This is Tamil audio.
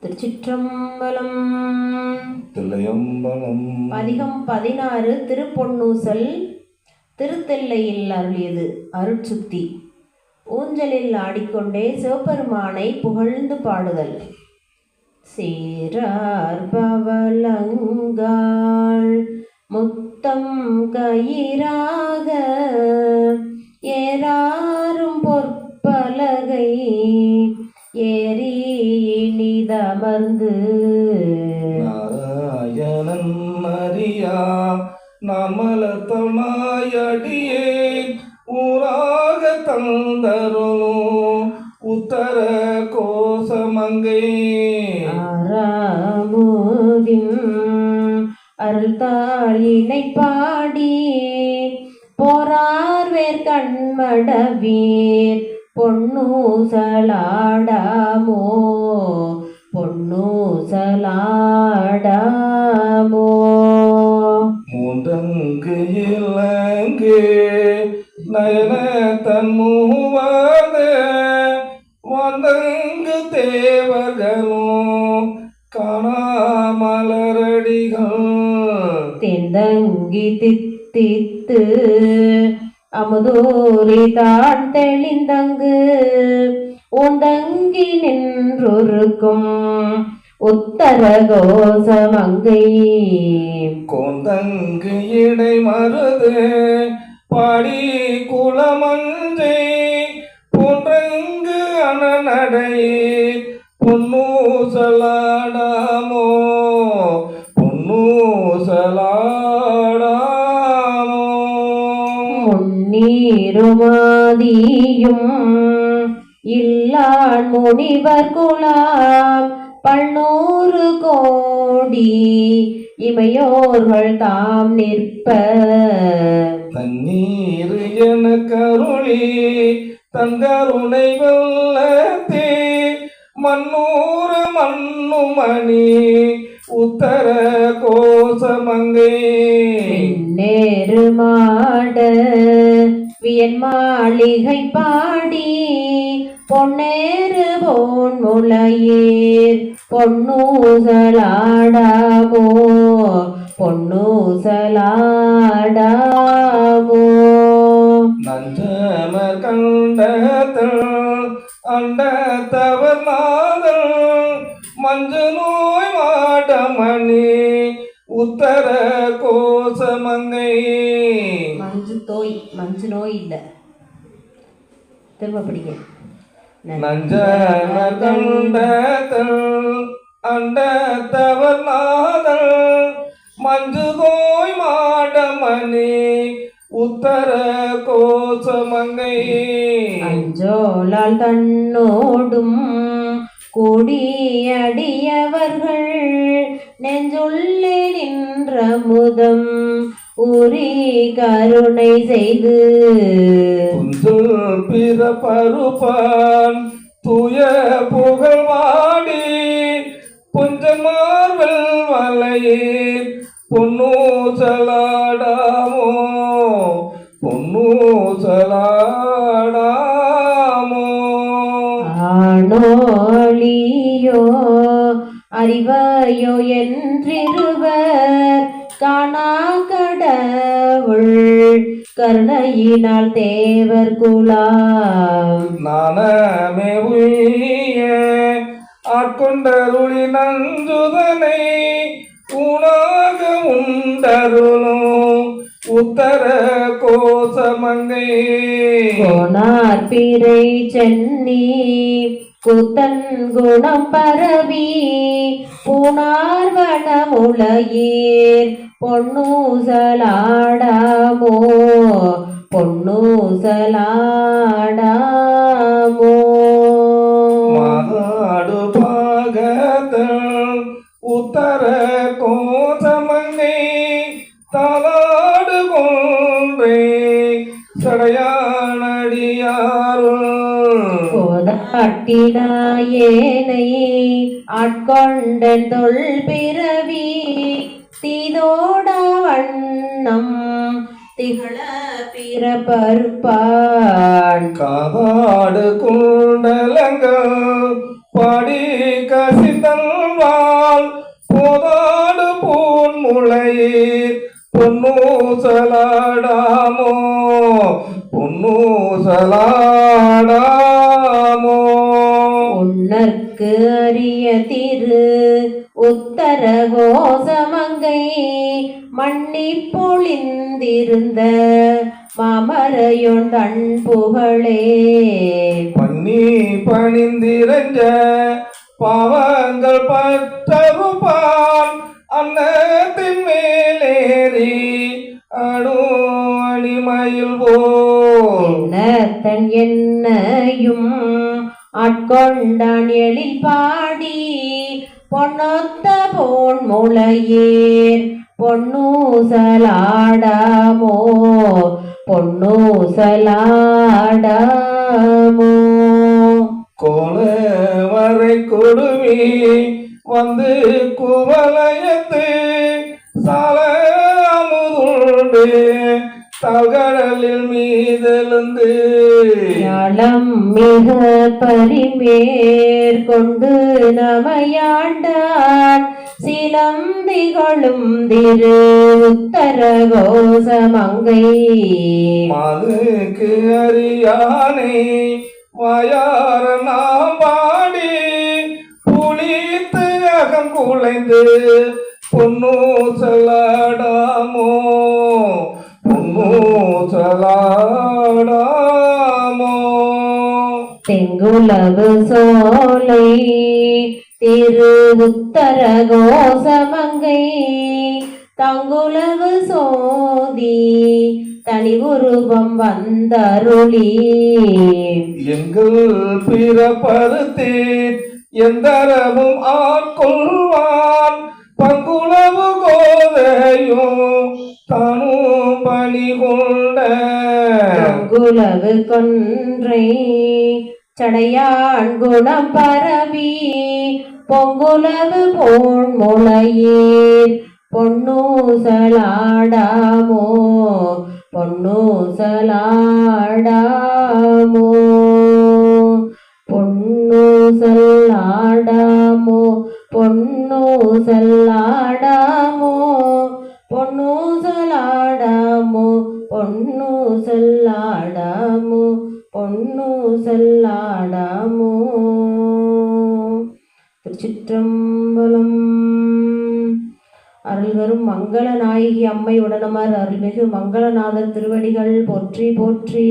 திருச்சிற்றம்பலம். தில்லையம்பலம். பதிகம் 16. திருப்பொன்னூசல். திருத்தெல்லையில் அருளியது அருட்சுத்தி. ஊஞ்சலில் ஆடிக்கொண்டே சிவபெருமானை புகழ்ந்து பாடுதல். சீரார் பவளங்காள் முத்தம் கயிறாக ஏறாரும் பொற்பலகை ஏறி இனிதமர்ந்து நாராயணன் மரியா நான் மலர்த்தமாயடியே ஊராக தந்தருளும் உத்தர கோசமங்கை ஆறாமுதின் அருள்தாளினை பாடி போரார் வேர் கண்மடவீர் பொன்னூசலாடாமோ பொன்னூசலாடாமோ. மூன்றங்கு இலங்கு நயன தன்மூவாத வந்தங்கு தேவர்களும் காணாமலரடிகள் தெந்தங்கி தித்தித்து அமுதூரி தான் தெளிந்தங்கு உந்தங்கி நின்றொருக்கும் உத்தர கோசமங்கை கோந்தங்கு இடை மருது பாடி குளமஞ்சை போன்றங்கு அனநடை பொன்னூசலாடாமோ பொன்னூசலாடாமோ. முன்னீருமாதியும் இல்லான் முனிவர் குலாம் பல்நூறு கோடி இமையோர்கள் தாம் நிற்ப தண்ணீர் என கருளி தங்கருணை வெள்ளத்தே மன்னூர மண்ணுமணி உத்தர கோசமங்கை நேரு மாட வியன் மாளிகை பாடி பொன்னேறு போன் முளையீர் பொன்னூசலாடாமோ பொன்னூசலாடாமோ. நஞ்சமர் கண்டதள் அண்டத்தவர் நாதல் மஞ்சு நோய் மாடமணி உத்தர கோசமங்கை மஞ்சு நோய் இல்ல, திரும்ப படிங்க. நஞ்சமர் கண்டதள் அண்டத்தவர் நாதல் மஞ்சு நோய் மாடமணி உத்தர கோசமங்கை அஞ்சோலால் தன்னோடும் கூடியடியவர்கள் நெஞ்சுள்ளே நின்ற முதம் ஊரி கருணை செய்து புஞ்சல் பிறப்பருப்பான் தூய புகழ் வாடி புஞ்சமார்வல் வலையீர் பொன்னூசலாடாமோ பொன்னூசலாடாமோ. ஆனோலியோ அறிவையோ என்றிருவர் காணா கடவுள் கருணையினால் தேவர் குலாம் நானமே உய்ய ஆட்கொண்டருளி நஞ்சுதனை உணாக உண்டருளும் உத்தர கோசமங்கை கோனார் பிறை சென்னி கூத்தன் குணம் பரவி பூனார் வனமுலையீர் பொன்னூசலாடாமோ பொன்னூசலாடாமோ. மாதாடு பாகதள் உத்தர கோசமங்கை தாளாடு கொன்றே சடையானடியாருள் கோதாட்டினாயேனை ஆட்கொண்டன் தொல் பிறவி தீதோட வண்ணம் திகழ பிறப்பருப்பான் காதாடு குண்டலங்கள் பாடி கசிதல்வாள் போதாடு பூன் முளையீர் பொன்னூசலாடாமோ பொன்னூசலாடாமோ. உன்னற்கு அரிய திரு உத்தர கோசமங்கை மண்ணி பொழிந்திருந்த மாமரையொன்றன் புகழே பண்ணி பணிந்திரஞ்ச பாவங்கள் பற்றறுப்பான் அன்னத்தின் மேலேறி அணிமயில் போல் தன் என்னையும் ஆட்கொண்டான் எழில் பாடி பொன்னொத்த போன் முளையேர் பொன்னூசலாடாமோ பொன்னூசலாடாமோ. கோலவரை கொடுவி வந்து குவலயத்து சால அமுதுண்டு தகடலில் மீதெழுந்து ஞானம் மிக பரிமேற்கொண்டு நமையாண்டான் சிலந்திகளும் திரு உத்தர கோசமங்கை மதுக்கு அறியானே வாயார நாம் பாடி புளித்து அகம் குலைந்து பொன்னூசலாடாமோ பொன்னூசலாடாமோ. தெங்குலவு சோலை திரு உத்தர கோசமங்கை தங்குலவு சோதி தனி உருவம் வந்தருளி எங்கள் பிறப்பருத்தீர் எந்தரமும் ஆட்கொள்வான் பங்குளவு கோதையும் தானும் பணி கொண்ட குலவு கொன்றை சடையான் குணம் பரவி பொங்குலவு போன் முளையீர் பொன்னூசலாடாமோ பொன்னூசலாடாமோ பொன்னூசலாடாமோ பொன்னூசலாடாமோ பொன்னூசலாடாமோ பொன்னூசலாடாமோ பொன்னூசலாடாமோ. திருச்சிற்றம்பலம். அருள்வரும் மங்கள நாயகி அம்மை உடனமர் அருள்மிகு மங்களநாதர் திருவடிகள் போற்றி போற்றி.